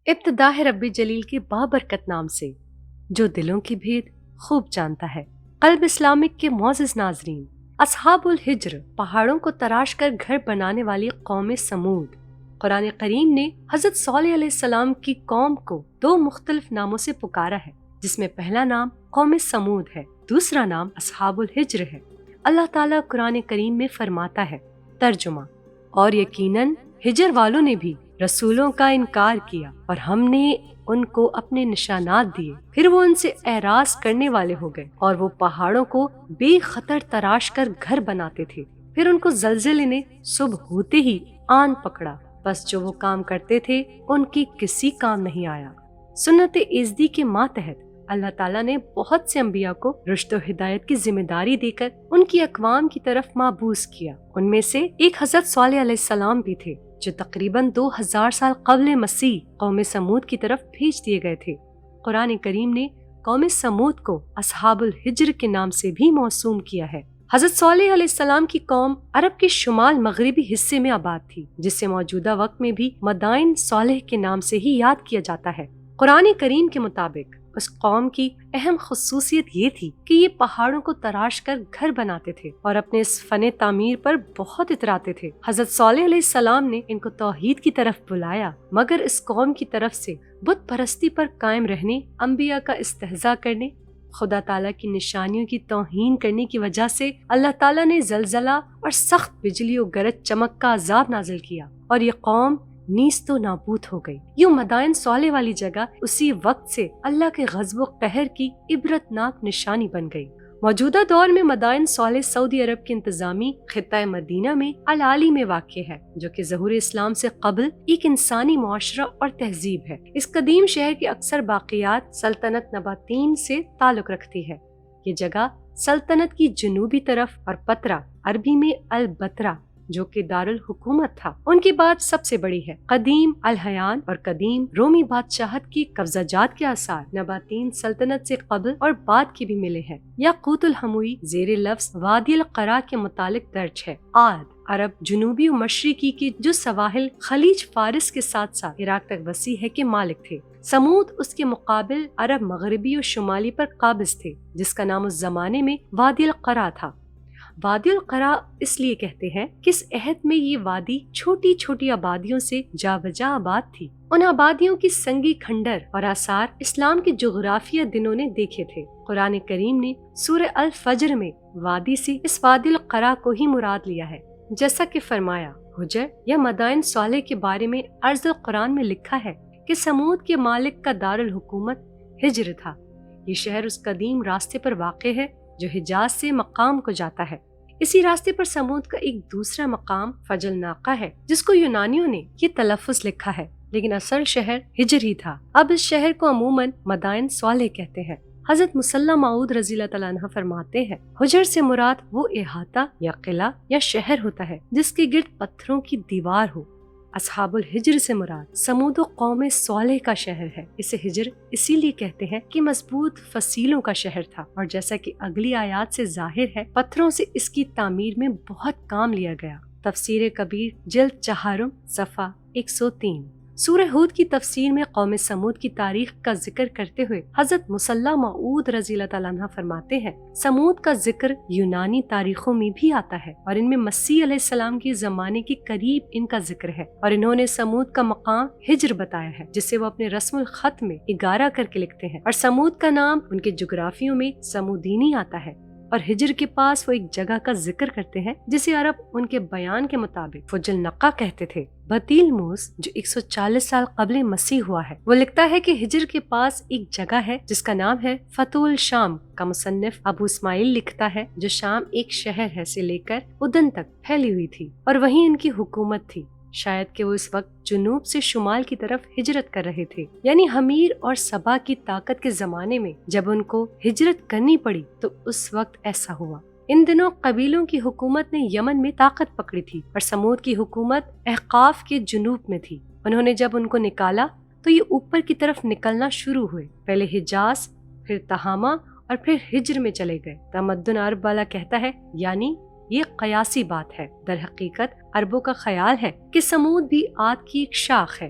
ابتدا ہے رب جلیل کے بابرکت نام سے جو دلوں کی بھید خوب جانتا ہے۔ قلب اسلامک کے معزز ناظرین، اصحاب الحجر پہاڑوں کو تراش کر گھر بنانے والی قوم سمود، قرآن کریم نے حضرت صالح علیہ السلام کی قوم کو دو مختلف ناموں سے پکارا ہے، جس میں پہلا نام قوم سمود ہے، دوسرا نام اصحاب الحجر ہے۔ اللہ تعالیٰ قرآن کریم میں فرماتا ہے، ترجمہ: اور یقیناً ہجر والوں نے بھی رسولوں کا انکار کیا اور ہم نے ان کو اپنے نشانات دیے، پھر وہ ان سے اعراض کرنے والے ہو گئے اور وہ پہاڑوں کو بے خطر تراش کر گھر بناتے تھے، پھر ان کو زلزلے نے صبح ہوتے ہی آن پکڑا، بس جو وہ کام کرتے تھے ان کی کسی کام نہیں آیا۔ سنت ازدی کے ماتحت اللہ تعالیٰ نے بہت سے انبیاء کو رشد و ہدایت کی ذمہ داری دے کر ان کی اقوام کی طرف مابعوث کیا۔ ان میں سے ایک حضرت صالح علیہ السلام بھی تھے، جو تقریباً 2000 سال قبل مسیح قوم سمود کی طرف بھیج دیے گئے تھے۔ قرآن کریم نے قوم سمود کو اصحاب الحجر کے نام سے بھی موسوم کیا ہے۔ حضرت صالح علیہ السلام کی قوم عرب کے شمال مغربی حصے میں آباد تھی، جسے موجودہ وقت میں بھی مدائن صالح کے نام سے ہی یاد کیا جاتا ہے۔ قرآن کریم کے مطابق اس قوم کی اہم خصوصیت یہ تھی کہ یہ پہاڑوں کو تراش کر گھر بناتے تھے اور اپنے اس فن تعمیر پر بہت اتراتے تھے۔ حضرت صالح علیہ السلام نے ان کو توحید کی طرف بلایا، مگر اس قوم کی طرف سے بت پرستی پر قائم رہنے، انبیاء کا استہزاء کرنے، خدا تعالیٰ کی نشانیوں کی توہین کرنے کی وجہ سے اللہ تعالیٰ نے زلزلہ اور سخت بجلی و گرج چمک کا عذاب نازل کیا اور یہ قوم نیست و نابود ہو گئی۔ یوں مدائن صالح والی جگہ اسی وقت سے اللہ کے غضب و قہر کی عبرتناک نشانی بن گئی۔ موجودہ دور میں مدائن صالح سعودی عرب کے انتظامی خطہ مدینہ میں العالی میں واقع ہے، جو کہ ظہور اسلام سے قبل ایک انسانی معاشرہ اور تہذیب ہے۔ اس قدیم شہر کی اکثر باقیات سلطنت نباتین سے تعلق رکھتی ہے۔ یہ جگہ سلطنت کی جنوبی طرف اور پترا، عربی میں البترا، جو کہ دارالحکومت تھا، ان کی بعد سب سے بڑی ہے۔ قدیم الحیان اور قدیم رومی بادشاہت کی قبضہ جات کے آثار نباتین سلطنت سے قبل اور بعد کے بھی ملے ہیں۔ یاقوت الحموی زیر لفظ وادی القرا کے متعلق درج ہے۔ عاد عرب جنوبی و مشرقی کی جو سواحل خلیج فارس کے ساتھ ساتھ عراق تک وسیع ہے کے مالک تھے۔ سمود اس کے مقابل عرب مغربی و شمالی پر قابض تھے، جس کا نام اس زمانے میں وادی القرا تھا۔ وادی القرا اس لیے کہتے ہیں کہ اس عہد میں یہ وادی چھوٹی چھوٹی آبادیوں سے جا بجا آباد تھی۔ ان آبادیوں کی سنگی کھنڈر اور آثار اسلام کے جغرافیہ دنوں نے دیکھے تھے۔ قرآن کریم نے سورہ الفجر میں وادی سے اس وادی القرا کو ہی مراد لیا ہے، جیسا کہ فرمایا، حجر یا مدائن صالح کے بارے میں عرض القرآن میں لکھا ہے کہ سمود کے مالک کا دارالحکومت ہجر تھا۔ یہ شہر اس قدیم راستے پر واقع ہے جو حجاز سے مقام کو جاتا ہے۔ اسی راستے پر سمود کا ایک دوسرا مقام فجل ناقہ ہے، جس کو یونانیوں نے یہ تلفظ لکھا ہے، لیکن اصل شہر ہجر ہی تھا۔ اب اس شہر کو عموماً مدائن صالح کہتے ہیں۔ حضرت مصلی موعود رضی اللہ تعالیٰ عنہ فرماتے ہیں، حجر سے مراد وہ احاطہ یا قلعہ یا شہر ہوتا ہے جس کے گرد پتھروں کی دیوار ہو۔ اصحاب الحجر سے مراد سمود و قوم صالح کا شہر ہے۔ اسے ہجر اسی لیے کہتے ہیں کہ مضبوط فصیلوں کا شہر تھا، اور جیسا کہ اگلی آیات سے ظاہر ہے، پتھروں سے اس کی تعمیر میں بہت کام لیا گیا۔ تفسیر کبیر جلد 4 صفحہ 103۔ سورہ ہود کی تفسیر میں قوم سمود کی تاریخ کا ذکر کرتے ہوئے حضرت مصلی موعود رضی اللہ تعالیٰ عنہ فرماتے ہیں، سمود کا ذکر یونانی تاریخوں میں بھی آتا ہے اور ان میں مسیح علیہ السلام کے زمانے کے قریب ان کا ذکر ہے، اور انہوں نے سمود کا مقام ہجر بتایا ہے، جسے وہ اپنے رسم الخط میں 11 کر کے لکھتے ہیں، اور سمود کا نام ان کے جغرافیوں میں سمودینی آتا ہے، اور ہجر کے پاس وہ ایک جگہ کا ذکر کرتے ہیں جسے عرب ان کے بیان کے مطابق فجل نقا کہتے تھے۔ بطیل موس جو 140 سال قبل مسیح ہوا ہے، وہ لکھتا ہے کہ ہجر کے پاس ایک جگہ ہے جس کا نام ہے فتح الشام کا مصنف ابو اسماعیل لکھتا ہے، جو شام ایک شہر ہے سے لے کر ادن تک پھیلی ہوئی تھی اور وہیں ان کی حکومت تھی۔ شاید کہ وہ اس وقت جنوب سے شمال کی طرف ہجرت کر رہے تھے، یعنی حمیر اور سبا کی طاقت کے زمانے میں جب ان کو ہجرت کرنی پڑی تو اس وقت ایسا ہوا۔ ان دنوں قبیلوں کی حکومت نے یمن میں طاقت پکڑی تھی اور سمود کی حکومت احقاف کے جنوب میں تھی۔ انہوں نے جب ان کو نکالا تو یہ اوپر کی طرف نکلنا شروع ہوئے، پہلے حجاز، پھر تہامہ اور پھر ہجر میں چلے گئے۔ تمدن عرب والا کہتا ہے، یعنی یہ قیاسی بات ہے، در حقیقت عربوں کا خیال ہے کہ سمود بھی عاد کی ایک شاخ ہے۔